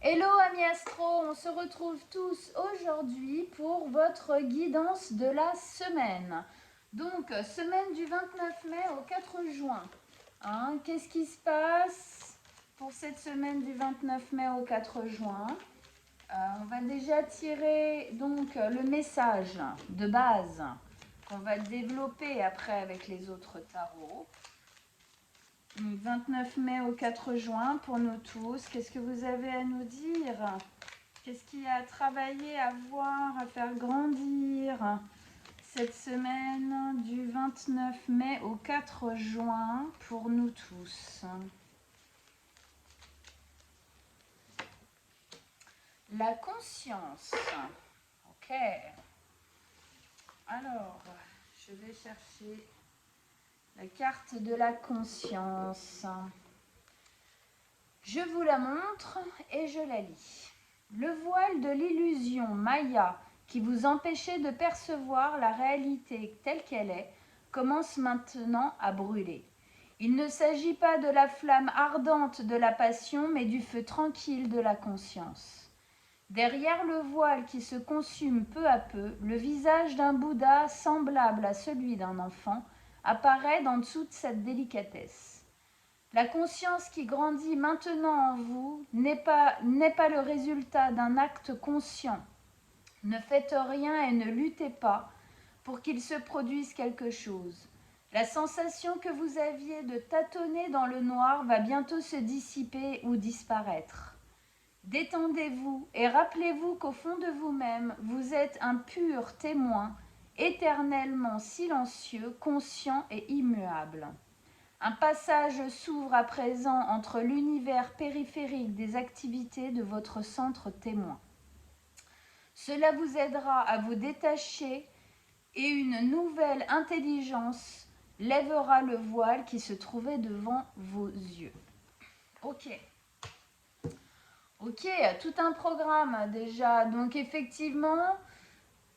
Hello amis astro, on se retrouve tous aujourd'hui pour votre guidance de la semaine. Donc, semaine du 29 mai au 4 juin. Qu'est-ce qui se passe pour cette semaine du 29 mai au 4 juin? On va déjà tirer donc le message de base qu'on va développer après avec les autres tarots. 29 mai au 4 juin pour nous tous. Qu'est-ce que vous avez à nous dire? Qu'est-ce qu'il y a à travailler, à voir, à faire grandir cette semaine du 29 mai au 4 juin pour nous tous? La conscience. Ok. Alors, je vais chercher la carte de la conscience. Je vous la montre et je la lis. Le voile de l'illusion Maya qui vous empêchait de percevoir la réalité telle qu'elle est commence maintenant à brûler. Il ne s'agit pas de la flamme ardente de la passion, mais du feu tranquille de la conscience. Derrière le voile qui se consume peu à peu, le visage d'un Bouddha semblable à celui d'un enfant apparaît en dessous de cette délicatesse. La conscience qui grandit maintenant en vous n'est pas le résultat d'un acte conscient. Ne faites rien et ne luttez pas pour qu'il se produise quelque chose. La sensation que vous aviez de tâtonner dans le noir va bientôt se dissiper ou disparaître. Détendez-vous et rappelez-vous qu'au fond de vous-même, vous êtes un pur témoin, éternellement silencieux, conscient et immuable. Un passage s'ouvre à présent entre l'univers périphérique des activités de votre centre témoin. Cela vous aidera à vous détacher et une nouvelle intelligence lèvera le voile qui se trouvait devant vos yeux. Ok, tout un programme déjà. Donc effectivement,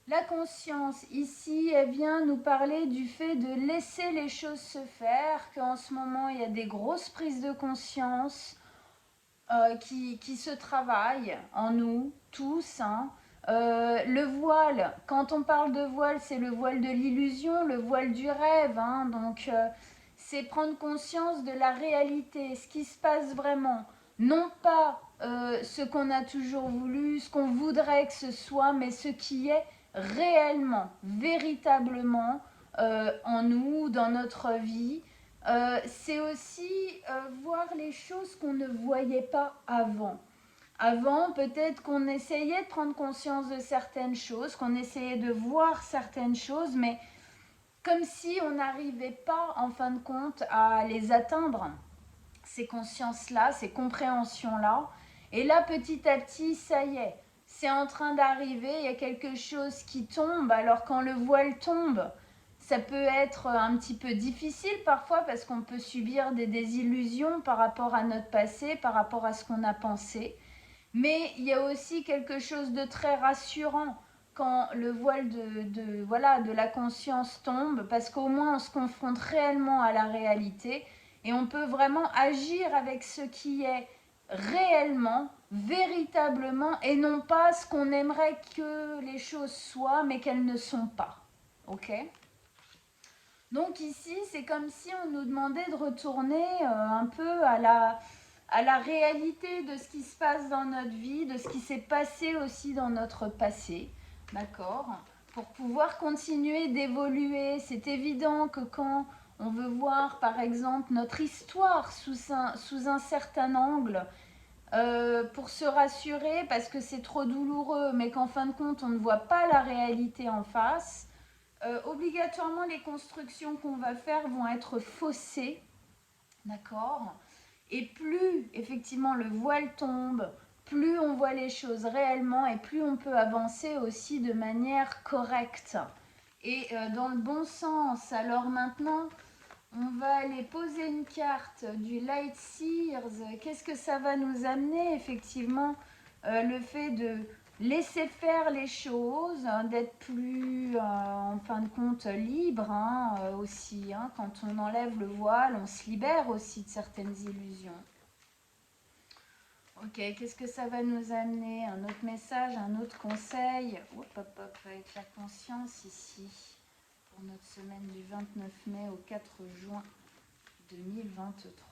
la conscience ici, elle vient nous parler du fait de laisser les choses se faire, qu'en ce moment, il y a des grosses prises de conscience qui se travaillent en nous tous. Le voile, quand on parle de voile, c'est le voile de l'illusion, le voile du rêve. Donc, c'est prendre conscience de la réalité, ce qui se passe vraiment. Non pas ce qu'on a toujours voulu, ce qu'on voudrait que ce soit, mais ce qui est réellement, véritablement en nous, dans notre vie. C'est aussi voir les choses qu'on ne voyait pas avant. Avant, peut-être qu'on essayait de prendre conscience de certaines choses, qu'on essayait de voir certaines choses, mais comme si on n'arrivait pas, en fin de compte, à les atteindre, ces consciences-là, ces compréhensions-là. Et là, petit à petit, ça y est, c'est en train d'arriver, il y a quelque chose qui tombe. Alors quand le voile tombe, ça peut être un petit peu difficile parfois parce qu'on peut subir des désillusions par rapport à notre passé, par rapport à ce qu'on a pensé. Mais il y a aussi quelque chose de très rassurant quand le voile de la conscience tombe, parce qu'au moins on se confronte réellement à la réalité et on peut vraiment agir avec ce qui est réellement, véritablement, et non pas ce qu'on aimerait que les choses soient, mais qu'elles ne sont pas. Ok ? Donc ici, c'est comme si on nous demandait de retourner un peu à la réalité de ce qui se passe dans notre vie, de ce qui s'est passé aussi dans notre passé, d'accord? Pour pouvoir continuer d'évoluer. C'est évident que quand on veut voir, par exemple, notre histoire sous un certain angle, pour se rassurer parce que c'est trop douloureux, mais qu'en fin de compte, on ne voit pas la réalité en face, obligatoirement, les constructions qu'on va faire vont être faussées, d'accord? Et plus, effectivement, le voile tombe, plus on voit les choses réellement et plus on peut avancer aussi de manière correcte et dans le bon sens. Alors maintenant, on va aller poser une carte du Light Seers. Qu'est-ce que ça va nous amener, effectivement, le fait de laisser faire les choses, d'être plus, en fin de compte, libre aussi. Quand on enlève le voile, on se libère aussi de certaines illusions. Ok, qu'est-ce que ça va nous amener? Un autre message, un autre conseil? Hop, hop, hop, avec la conscience ici, pour notre semaine du 29 mai au 4 juin 2023.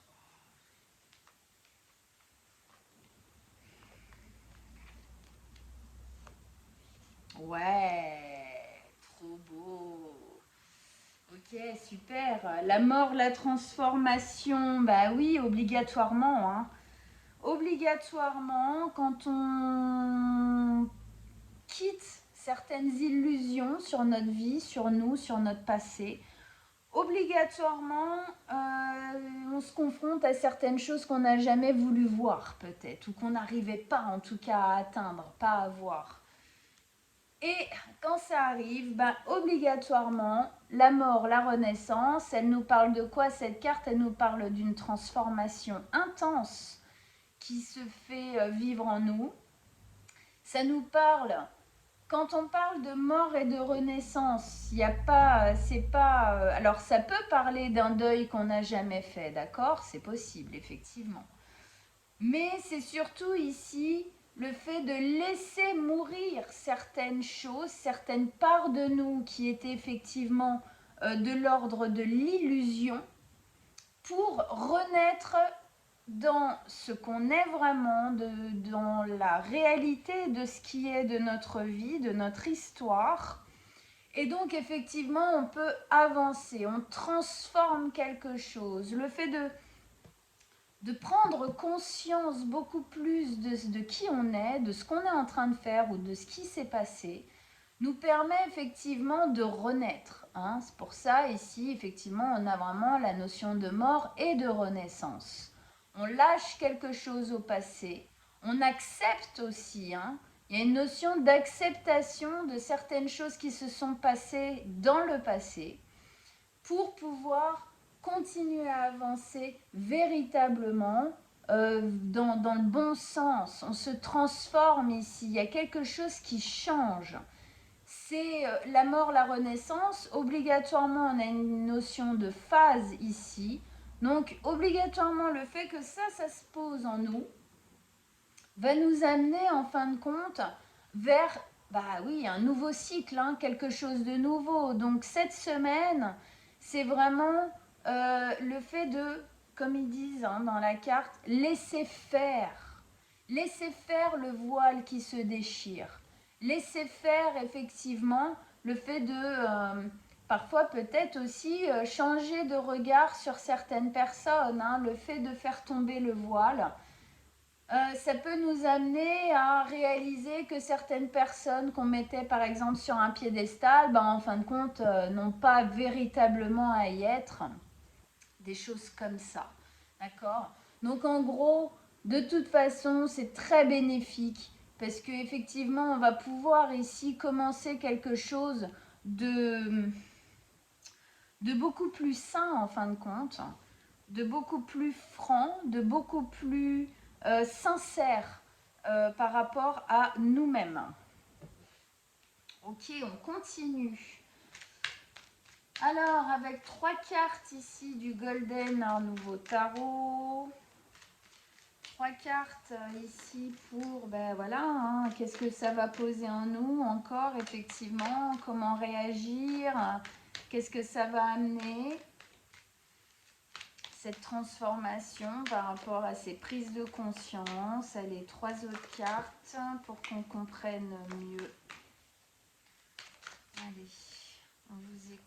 Ouais, trop beau. Ok, super. La mort, la transformation, bah oui, obligatoirement, hein. Obligatoirement, quand on quitte certaines illusions sur notre vie, sur nous, sur notre passé, obligatoirement, on se confronte à certaines choses qu'on n'a jamais voulu voir peut-être, ou qu'on n'arrivait pas en tout cas à atteindre, pas à voir. Et quand ça arrive, ben, obligatoirement, la mort, la renaissance, elle nous parle de quoi cette carte? Elle nous parle d'une transformation intense qui se fait vivre en nous. Ça nous parle, quand on parle de mort et de renaissance, il n'y a pas, c'est pas, alors ça peut parler d'un deuil qu'on n'a jamais fait, d'accord? C'est possible, effectivement. Mais c'est surtout ici le fait de laisser mourir certaines choses, certaines parts de nous qui étaient effectivement de l'ordre de l'illusion, pour renaître dans ce qu'on est vraiment, dans la réalité de ce qui est de notre vie, de notre histoire. Et donc effectivement, on peut avancer, on transforme quelque chose. Le fait de prendre conscience beaucoup plus de qui on est, de ce qu'on est en train de faire ou de ce qui s'est passé, nous permet effectivement de renaître. Hein. C'est pour ça, ici, effectivement, on a vraiment la notion de mort et de renaissance. On lâche quelque chose au passé, on accepte aussi. Hein. Il y a une notion d'acceptation de certaines choses qui se sont passées dans le passé pour pouvoir continuer à avancer véritablement dans le bon sens. On se transforme ici, il y a quelque chose qui change. C'est la mort, la renaissance. Obligatoirement, on a une notion de phase ici. Donc, obligatoirement, le fait que ça se pose en nous, va nous amener, en fin de compte, vers, bah oui, un nouveau cycle, hein, quelque chose de nouveau. Donc, cette semaine, c'est vraiment le fait de, comme ils disent hein, dans la carte, laisser faire. Laisser faire le voile qui se déchire. Laisser faire effectivement le fait de, parfois peut-être aussi changer de regard sur certaines personnes. Hein, le fait de faire tomber le voile, ça peut nous amener à réaliser que certaines personnes qu'on mettait par exemple sur un piédestal, ben, en fin de compte, n'ont pas véritablement à y être. Des choses comme ça. D'accord? Donc en gros, de toute façon, c'est très bénéfique parce qu'effectivement, on va pouvoir ici commencer quelque chose de beaucoup plus sain en fin de compte, de beaucoup plus franc, de beaucoup plus sincère par rapport à nous-mêmes. Ok, on continue. Alors, avec 3 cartes ici du Golden Art Nouveau Tarot. 3 cartes ici pour, ben voilà, hein, qu'est-ce que ça va poser en nous encore, effectivement, comment réagir, qu'est-ce que ça va amener, cette transformation par rapport à ces prises de conscience. Les 3 autres cartes pour qu'on comprenne mieux. Allez, on vous écoute.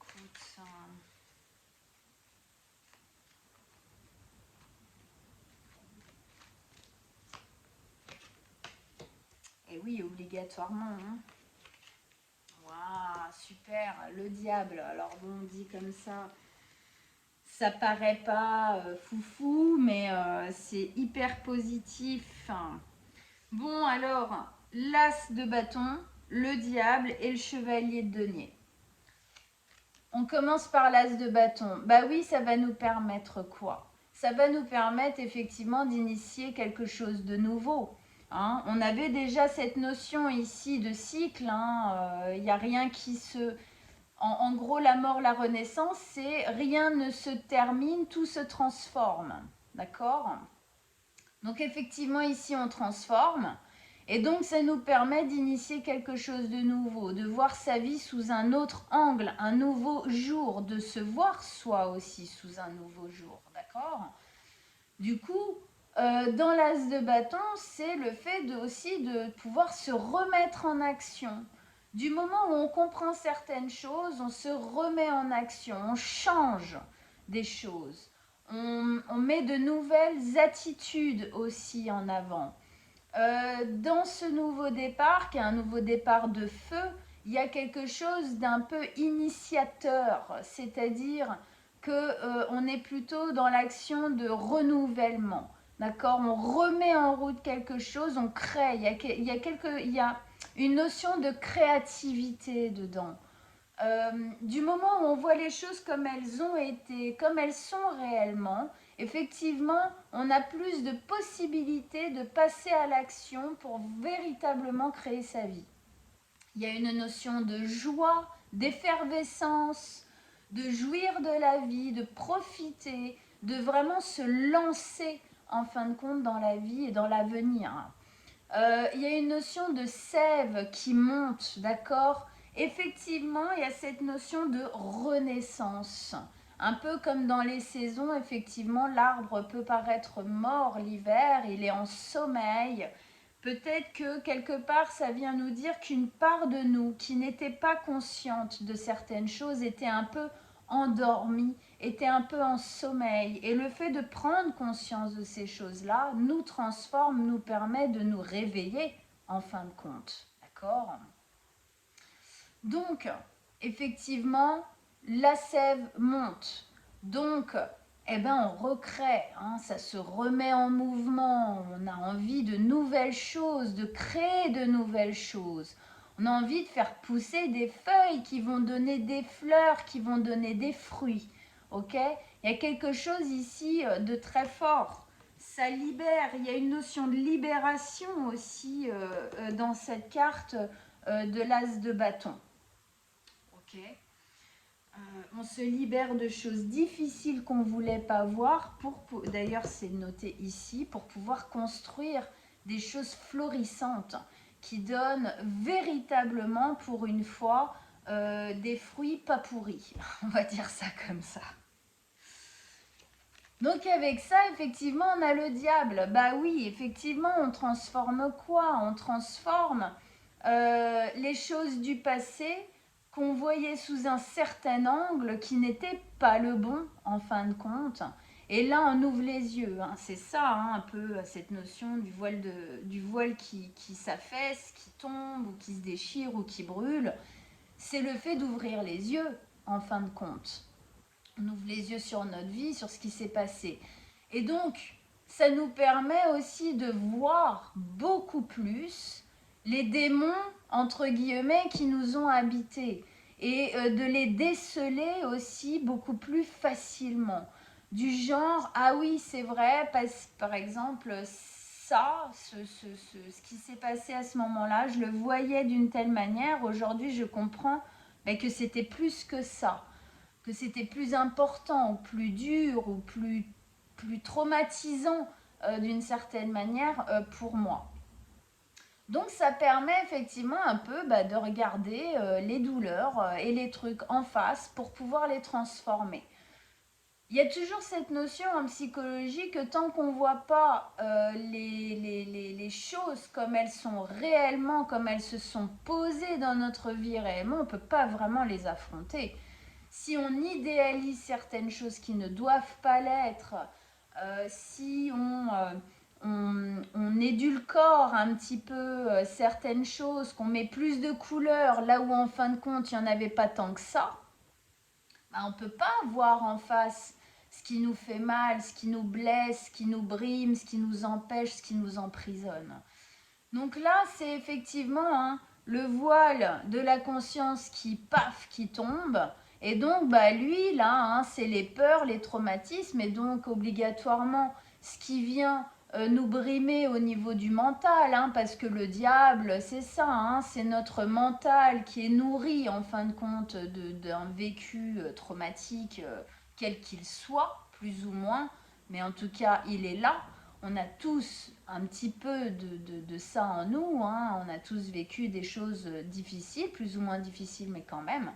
Et oui, obligatoirement. Hein. Waouh, super, le diable. Alors bon, on dit comme ça paraît pas foufou, mais c'est hyper positif. Bon, alors, l'as de bâton, le diable et le chevalier de denier. On commence par l'as de bâton. Bah oui, ça va nous permettre quoi? Ça va nous permettre effectivement d'initier quelque chose de nouveau. Hein. On avait déjà cette notion ici de cycle. Il n'y a rien qui se... En gros, la mort, la renaissance, c'est rien ne se termine, tout se transforme. D'accord? Donc effectivement, ici, on transforme. Et donc, ça nous permet d'initier quelque chose de nouveau, de voir sa vie sous un autre angle, un nouveau jour, de se voir soi aussi sous un nouveau jour. D'accord? Du coup, dans l'as de bâton, c'est le fait aussi de pouvoir se remettre en action. Du moment où on comprend certaines choses, on se remet en action, on change des choses. On met de nouvelles attitudes aussi en avant. Dans ce nouveau départ, qui est un nouveau départ de feu, il y a quelque chose d'un peu initiateur, c'est-à-dire que on est plutôt dans l'action de renouvellement. D'accord? On remet en route quelque chose, on crée. Il y a une notion de créativité dedans. Du moment où on voit les choses comme elles ont été, comme elles sont réellement, effectivement, on a plus de possibilités de passer à l'action pour véritablement créer sa vie. Il y a une notion de joie, d'effervescence, de jouir de la vie, de profiter, de vraiment se lancer en fin de compte dans la vie et dans l'avenir. Il y a une notion de sève qui monte, d'accord? Effectivement, il y a cette notion de renaissance. Un peu comme dans les saisons, effectivement, l'arbre peut paraître mort l'hiver, il est en sommeil. Peut-être que quelque part, ça vient nous dire qu'une part de nous qui n'était pas consciente de certaines choses était un peu endormie, était un peu en sommeil. Et le fait de prendre conscience de ces choses-là nous transforme, nous permet de nous réveiller en fin de compte. D'accord? Donc, effectivement, la sève monte. Donc, eh ben, on recrée, hein, ça se remet en mouvement, on a envie de nouvelles choses, de créer de nouvelles choses. On a envie de faire pousser des feuilles qui vont donner des fleurs, qui vont donner des fruits. Ok? Il y a quelque chose ici de très fort. Ça libère, il y a une notion de libération aussi dans cette carte de l'as de bâton. Ok? On se libère de choses difficiles qu'on ne voulait pas voir, d'ailleurs c'est noté ici, pour pouvoir construire des choses florissantes qui donnent véritablement pour une fois des fruits pas pourris. On va dire ça comme ça. Donc avec ça, effectivement, on a le diable. Bah oui, effectivement, on transforme quoi? On transforme les choses du passé qu'on voyait sous un certain angle qui n'était pas le bon en fin de compte. Et là, on ouvre les yeux. Hein. C'est ça, hein, un peu cette notion du voile qui s'affaisse, qui tombe, ou qui se déchire, ou qui brûle. C'est le fait d'ouvrir les yeux en fin de compte. On ouvre les yeux sur notre vie, sur ce qui s'est passé. Et donc, ça nous permet aussi de voir beaucoup plus les démons, entre guillemets, qui nous ont habités et de les déceler aussi beaucoup plus facilement. Du genre, ah oui, c'est vrai, par exemple, ça, ce qui s'est passé à ce moment-là, je le voyais d'une telle manière, aujourd'hui je comprends que c'était plus que ça, que c'était plus important ou plus dur ou plus traumatisant d'une certaine manière pour moi. Donc ça permet effectivement un peu de regarder les douleurs et les trucs en face pour pouvoir les transformer. Il y a toujours cette notion en psychologie que tant qu'on ne voit pas les choses comme elles sont réellement, comme elles se sont posées dans notre vie réellement, on ne peut pas vraiment les affronter. Si on idéalise certaines choses qui ne doivent pas l'être, si on édulcore un petit peu certaines choses, qu'on met plus de couleurs là où en fin de compte il n'y en avait pas tant que ça, on ne peut pas voir en face ce qui nous fait mal, ce qui nous blesse, ce qui nous brime, ce qui nous empêche, ce qui nous emprisonne. Donc là, c'est effectivement le voile de la conscience qui tombe. Et donc, lui, là, c'est les peurs, les traumatismes. Et donc, obligatoirement, ce qui vient nous brimer au niveau du mental, parce que le diable, c'est ça, c'est notre mental qui est nourri, en fin de compte, d'un vécu traumatique, quel qu'il soit, plus ou moins. Mais en tout cas, il est là. on a tous un petit peu de ça en nous, hein. On a tous vécu des choses difficiles, plus ou moins difficiles, mais quand même.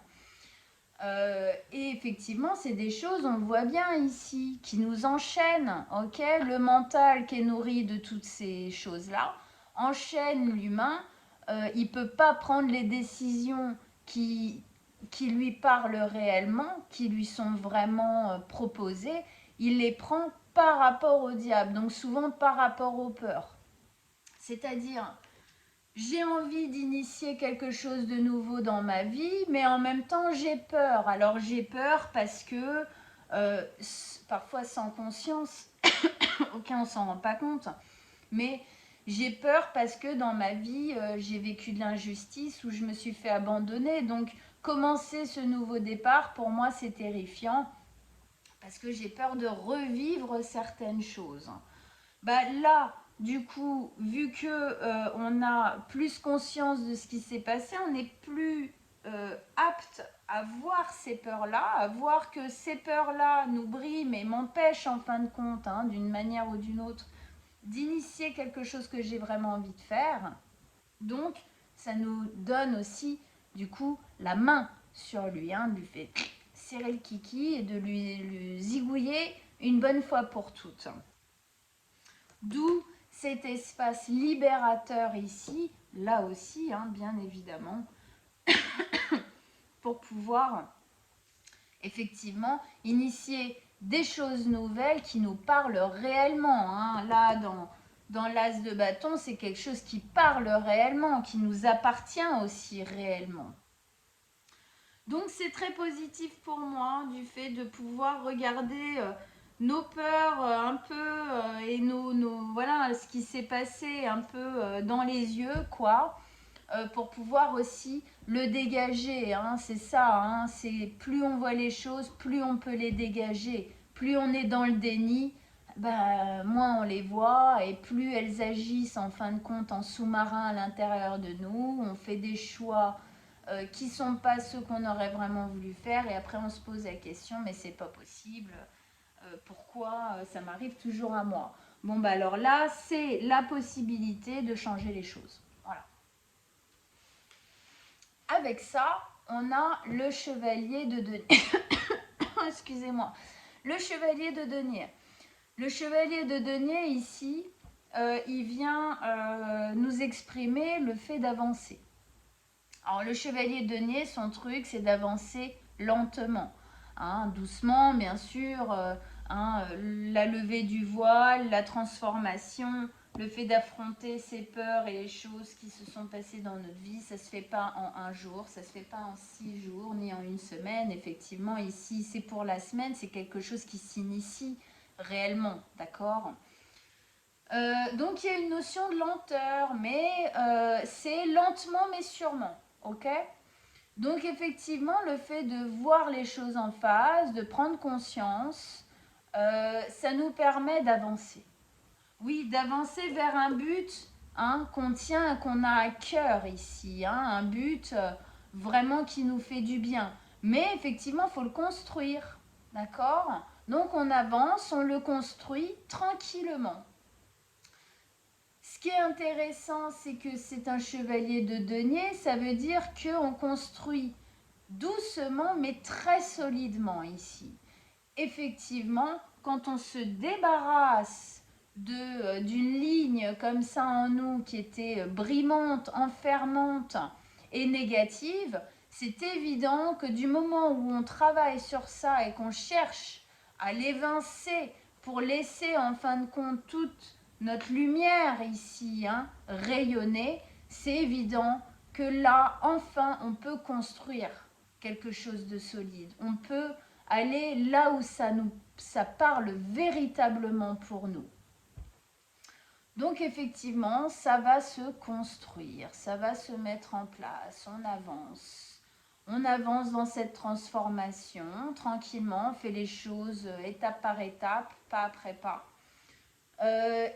Et effectivement, c'est des choses, on le voit bien ici, qui nous enchaînent, ok? Le mental qui est nourri de toutes ces choses-là enchaîne l'humain. Il ne peut pas prendre les décisions qui lui parlent réellement, qui lui sont vraiment proposées. Il les prend par rapport au diable, donc souvent par rapport aux peurs. C'est-à-dire, j'ai envie d'initier quelque chose de nouveau dans ma vie, mais en même temps j'ai peur. Alors j'ai peur parce que parfois sans conscience, aucun on s'en rend pas compte, mais j'ai peur parce que dans ma vie j'ai vécu de l'injustice ou je me suis fait abandonner. Donc commencer ce nouveau départ pour moi c'est terrifiant parce que j'ai peur de revivre certaines choses. Bah là, du coup, vu que on a plus conscience de ce qui s'est passé, on est plus apte à voir ces peurs-là, à voir que ces peurs-là nous briment et m'empêchent en fin de compte, hein, d'une manière ou d'une autre, d'initier quelque chose que j'ai vraiment envie de faire. Donc, ça nous donne aussi, du coup, la main sur lui, hein, de lui faire serrer le kiki et de lui zigouiller une bonne fois pour toutes. D'où cet espace libérateur ici, là aussi, hein, bien évidemment, pour pouvoir effectivement initier des choses nouvelles qui nous parlent réellement. Hein. Là, dans l'as de bâton, c'est quelque chose qui parle réellement, qui nous appartient aussi réellement. Donc c'est très positif pour moi du fait de pouvoir regarder nos peurs un peu et voilà ce qui s'est passé un peu dans les yeux quoi, pour pouvoir aussi le dégager. Hein, c'est ça, hein, c'est plus on voit les choses, plus on peut les dégager. Plus on est dans le déni, bah, moins on les voit et plus elles agissent en fin de compte en sous-marin à l'intérieur de nous. On fait des choix qui sont pas ceux qu'on aurait vraiment voulu faire et après on se pose la question mais c'est pas possible, pourquoi ça m'arrive toujours à moi. Bon bah alors là c'est la possibilité de changer les choses, voilà. Avec ça on a le chevalier de denier. Excusez-moi, le chevalier de denier. Le chevalier de denier ici il vient nous exprimer le fait d'avancer. Alors le chevalier de denier, son truc, c'est d'avancer lentement, hein, doucement, bien sûr, hein, la levée du voile, la transformation, le fait d'affronter ses peurs et les choses qui se sont passées dans notre vie, ça ne se fait pas en un jour, ça ne se fait pas en 6 jours, ni en une semaine. Effectivement, ici, c'est pour la semaine, c'est quelque chose qui s'initie réellement, d'accord ? Donc il y a une notion de lenteur, mais c'est lentement mais sûrement, ok? Donc effectivement, le fait de voir les choses en face, de prendre conscience, ça nous permet d'avancer. Oui, d'avancer vers un but hein, qu'on tient, qu'on a à cœur ici, hein, un but vraiment qui nous fait du bien. Mais effectivement, il faut le construire, d'accord? Donc on avance, on le construit tranquillement. Ce qui est intéressant, c'est que c'est un chevalier de denier, ça veut dire qu'on construit doucement mais très solidement ici. Effectivement, quand on se débarrasse d'une ligne comme ça en nous qui était brimante, enfermante et négative, c'est évident que du moment où on travaille sur ça et qu'on cherche à l'évincer pour laisser en fin de compte toute notre lumière ici hein, rayonner, c'est évident que là, enfin, on peut construire quelque chose de solide. On peut aller là où ça parle véritablement pour nous. Donc effectivement, ça va se construire, ça va se mettre en place, on avance. On avance dans cette transformation, tranquillement, on fait les choses étape par étape, pas après pas.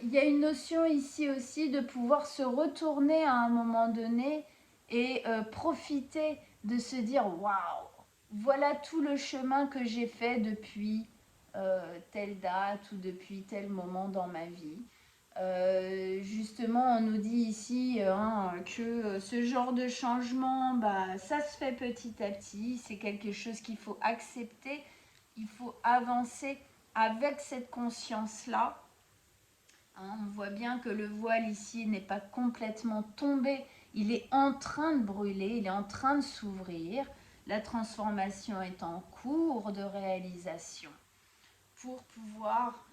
Il y a une notion ici aussi de pouvoir se retourner à un moment donné et profiter de se dire « Waouh, voilà tout le chemin que j'ai fait depuis telle date ou depuis tel moment dans ma vie. » Justement, on nous dit ici que ce genre de changement, bah, ça se fait petit à petit. C'est quelque chose qu'il faut accepter. Il faut avancer avec cette conscience-là. On voit bien que le voile ici n'est pas complètement tombé. Il est en train de brûler, il est en train de s'ouvrir. La transformation est en cours de réalisation pour pouvoir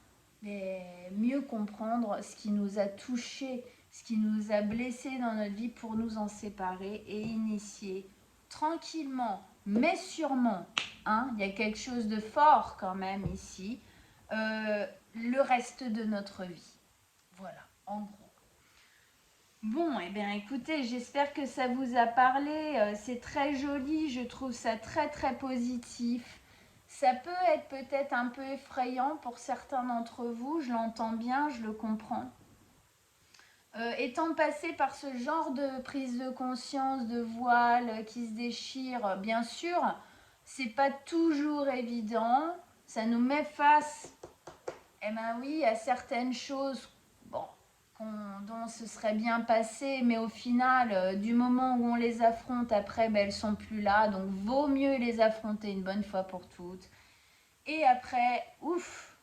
mieux comprendre ce qui nous a touchés, ce qui nous a blessés dans notre vie pour nous en séparer et initier tranquillement, mais sûrement, il y a quelque chose de fort quand même ici, le reste de notre vie. Voilà, en gros. Bon, eh bien écoutez, j'espère que ça vous a parlé. C'est très joli, je trouve ça très très positif. Ça peut être peut-être un peu effrayant pour certains d'entre vous, je l'entends bien, je le comprends. Étant passé par ce genre de prise de conscience, de voile qui se déchire, bien sûr, c'est pas toujours évident. Ça nous met face, eh ben oui, à certaines choses, bon, dont ce serait bien passé, mais au final, du moment où on les affronte, après, ben, elles sont plus là. Donc, vaut mieux les affronter une bonne fois pour toutes. Et après, ouf,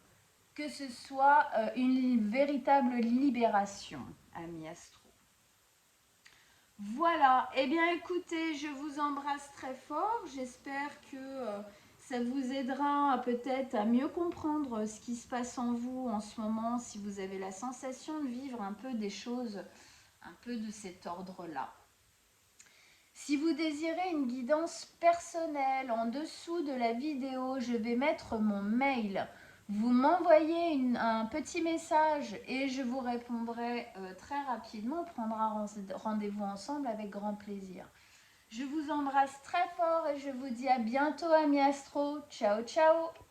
que ce soit une véritable libération, ami Astro. Voilà, eh bien écoutez, je vous embrasse très fort. J'espère que ça vous aidera peut-être à mieux comprendre ce qui se passe en vous en ce moment, si vous avez la sensation de vivre un peu des choses, un peu de cet ordre-là. Si vous désirez une guidance personnelle, en dessous de la vidéo, je vais mettre mon mail. Vous m'envoyez un petit message et je vous répondrai très rapidement. On prendra rendez-vous ensemble avec grand plaisir. Je vous embrasse très fort et je vous dis à bientôt, amis astro. Ciao, ciao!